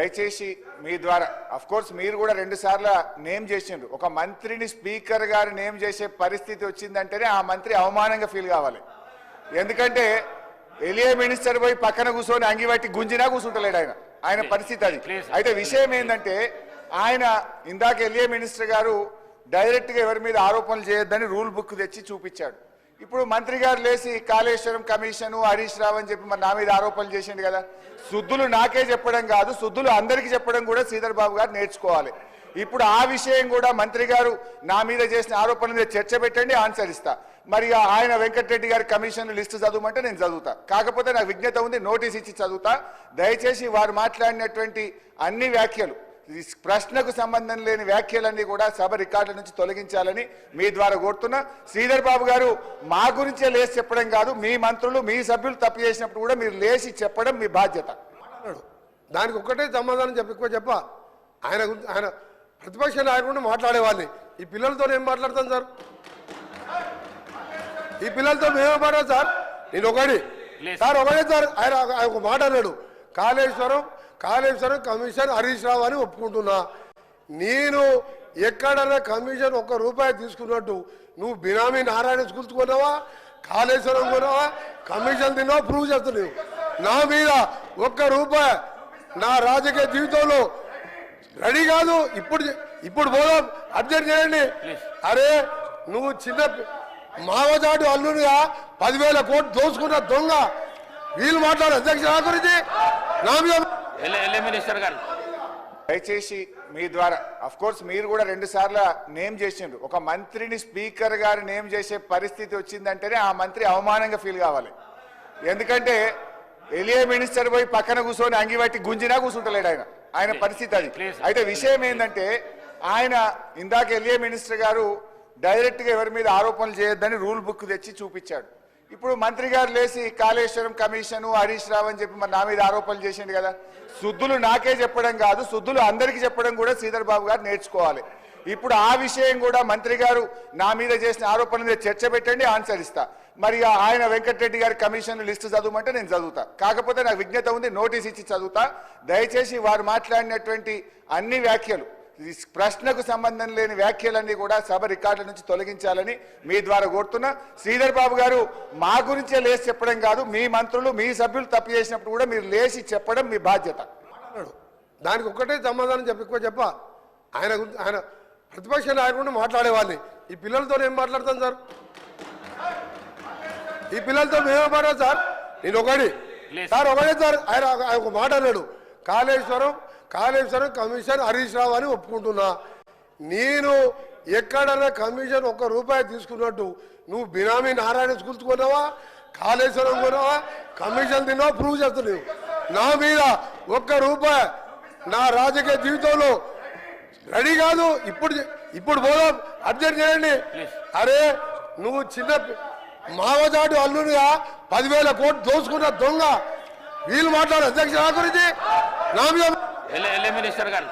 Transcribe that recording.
దయచేసి మీ ద్వారా of course మీరు కూడా 2 సార్లు నేమ్ చేసిండ్రు. ఒక మంత్రిని స్పీకర్ గారు నేమ్ చేసే పరిస్థితి వచ్చిందంటేనే ఆ మంత్రి అవమానంగా ఫీల్ కావాలి. ఎందుకంటే ఎలియా మినిస్టర్ పోయి పక్కన కూర్చొని అంగిబట్టి గుంజినా కూర్చుంటలేడు ఆయన పరిస్థితి అది. అయితే విషయం ఏంటంటే ఆయన ఇందాక ఎలియా మినిస్టర్ గారు డైరెక్ట్గా ఎవరి మీద ఆరోపణలు చేయొద్దని రూల్ బుక్ తెచ్చి చూపించాడు. ఇప్పుడు మంత్రి గారు లేచి కాళేశ్వరం కమిషను హరీష్ రావు అని చెప్పి మరి నా మీద ఆరోపణలు చేసిండు కదా. శుద్ధులు నాకే చెప్పడం కాదు, శుద్ధులు అందరికీ చెప్పడం కూడా శ్రీధర్ బాబు గారు నేర్చుకోవాలి. ఇప్పుడు ఆ విషయం కూడా మంత్రి గారు నా మీద చేసిన ఆరోపణల మీద చర్చ పెట్టండి, ఆన్సర్ ఇస్తా. మరి ఆయన వెంకటరెడ్డి గారి కమిషన్ లిస్టు చదవమంటే నేను చదువుతా. కాకపోతే నాకు విజ్ఞత ఉంది, నోటీస్ ఇచ్చి చదువుతా. దయచేసి వారు మాట్లాడినటువంటి అన్ని వ్యాఖ్యలు, ప్రశ్నకు సంబంధం లేని వ్యాఖ్యలన్నీ కూడా సభ రికార్డుల నుంచి తొలగించాలని మీ ద్వారా కోరుతున్నా. శ్రీధర్ బాబు గారు మా గురించే లేచి చెప్పడం కాదు, మీ మంత్రులు మీ సభ్యులు తప్పు చేసినప్పుడు కూడా మీరు లేచి చెప్పడం మీ బాధ్యత. దానికి ఒక్కటే సమాధానం చెప్ప ఆయన ప్రతిపక్ష నాయకుడు మాట్లాడేవాడిని. ఈ పిల్లలతో ఏం మాట్లాడతాను సార్? ఈ పిల్లలతో మేమే మాట్లాడు సార్. నేను ఒకటే సార్ ఆయన ఒక మాట అన్నాడు, కాళేశ్వరం కమిషన్ హరీష్ రావు అని ఒప్పుకుంటున్నా. నేను ఎక్కడన్నా కమిషన్ ₹1 తీసుకున్నట్టు నువ్వు బినామీ నారాయణ స్కూల్స్ కొన్నావా, కాళేశ్వరం కొన్నావా, కమిషన్ తిన్నావా ప్రూవ్ చేస్తున్నావు. నా మీద ₹1 నా రాజకీయ జీవితంలో రెడీ కాదు. ఇప్పుడు పోదాం, అబ్జెక్ట్ చేయండి. అరే నువ్వు చిన్న మావజాటు అల్లునిగా 10,000 కోట్లు దోచుకున్న దొంగ. వీళ్ళు మాట్లాడు అధ్యక్ష గురించి నా మీద. దయచేసి మీ ద్వారా అఫ్ కోర్స్ మీరు కూడా 2 సార్లు నేమ్ చేసిండ్రు. ఒక మంత్రిని స్పీకర్ గారు నేమ్ చేసే పరిస్థితి వచ్చిందంటేనే ఆ మంత్రి అవమానంగా ఫీల్ కావాలి. ఎందుకంటే ఎలియా మినిస్టర్ పోయి పక్కన కూర్చొని అంగిబట్టి గుంజినా కూర్చుంటలేడు ఆయన పరిస్థితి అది. అయితే విషయం ఏంటంటే ఆయన ఇందాక ఎలియా మినిస్టర్ గారు డైరెక్ట్గా ఎవరి మీద ఆరోపణలు చేయొద్దని రూల్ బుక్ తెచ్చి చూపించాడు. ఇప్పుడు మంత్రి గారు లేచి కాళేశ్వరం కమిషను హరీష్ రావు అని చెప్పి మరి నా మీద ఆరోపణలు చేసిండు కదా. శుద్ధులు నాకే చెప్పడం కాదు, శుద్ధులు అందరికీ చెప్పడం కూడా శ్రీధర్ బాబు గారు నేర్చుకోవాలి. ఇప్పుడు ఆ విషయం కూడా మంత్రి గారు నా మీద చేసిన ఆరోపణల మీద చర్చ పెట్టండి, ఆన్సర్ ఇస్తా. మరి ఆయన వెంకటరెడ్డి గారి కమిషన్ లిస్టు చదవమంటే నేను చదువుతా. కాకపోతే నాకు విజ్ఞత ఉంది, నోటీస్ ఇచ్చి చదువుతా. దయచేసి వారు మాట్లాడినటువంటి అన్ని వ్యాఖ్యలు, ప్రశ్నకు సంబంధం లేని వ్యాఖ్యలన్నీ కూడా సభ రికార్డుల నుంచి తొలగించాలని మీ ద్వారా కోరుతున్నా. శ్రీధర్ బాబు గారు మా గురించే లేచి చెప్పడం కాదు, మీ మంత్రులు మీ సభ్యులు తప్పు చేసినప్పుడు కూడా మీరు లేచి చెప్పడం మీ బాధ్యత. దానికి ఒక్కటే సమాధానం చెప్ప ఆయన ప్రతిపక్ష నాయకుడు మాట్లాడేవాడిని. ఈ పిల్లలతో ఏం మాట్లాడతాను సార్? ఈ పిల్లలతో మేమే మాట్లాడు సార్. నేను ఒకటే సార్ ఆయన ఒక మాట అన్నాడు, కాళేశ్వరం కమిషన్ హరీష్ రావు అని ఒప్పుకుంటున్నా. నేను ఎక్కడన్నా కమిషన్ ₹1 తీసుకున్నట్టు నువ్వు బినామీ నారాయణ స్కూల్స్ కొన్నావా, కాళేశ్వరం కొన్నావా, కమిషన్ తిన్నావా ప్రూవ్ చేస్తున్నావు. నా మీద ₹1 నా రాజకీయ జీవితంలో రెడీ కాదు. ఇప్పుడు పోదాం, అబ్జెక్ట్ చేయండి. అరే నువ్వు చిన్న మావజాటు అల్లునిగా 10,000 కోట్లు దోచుకున్న దొంగ. వీళ్ళు మాట్లాడు అధ్యక్ష గురించి నా మీద. మినిస్టర్ గారు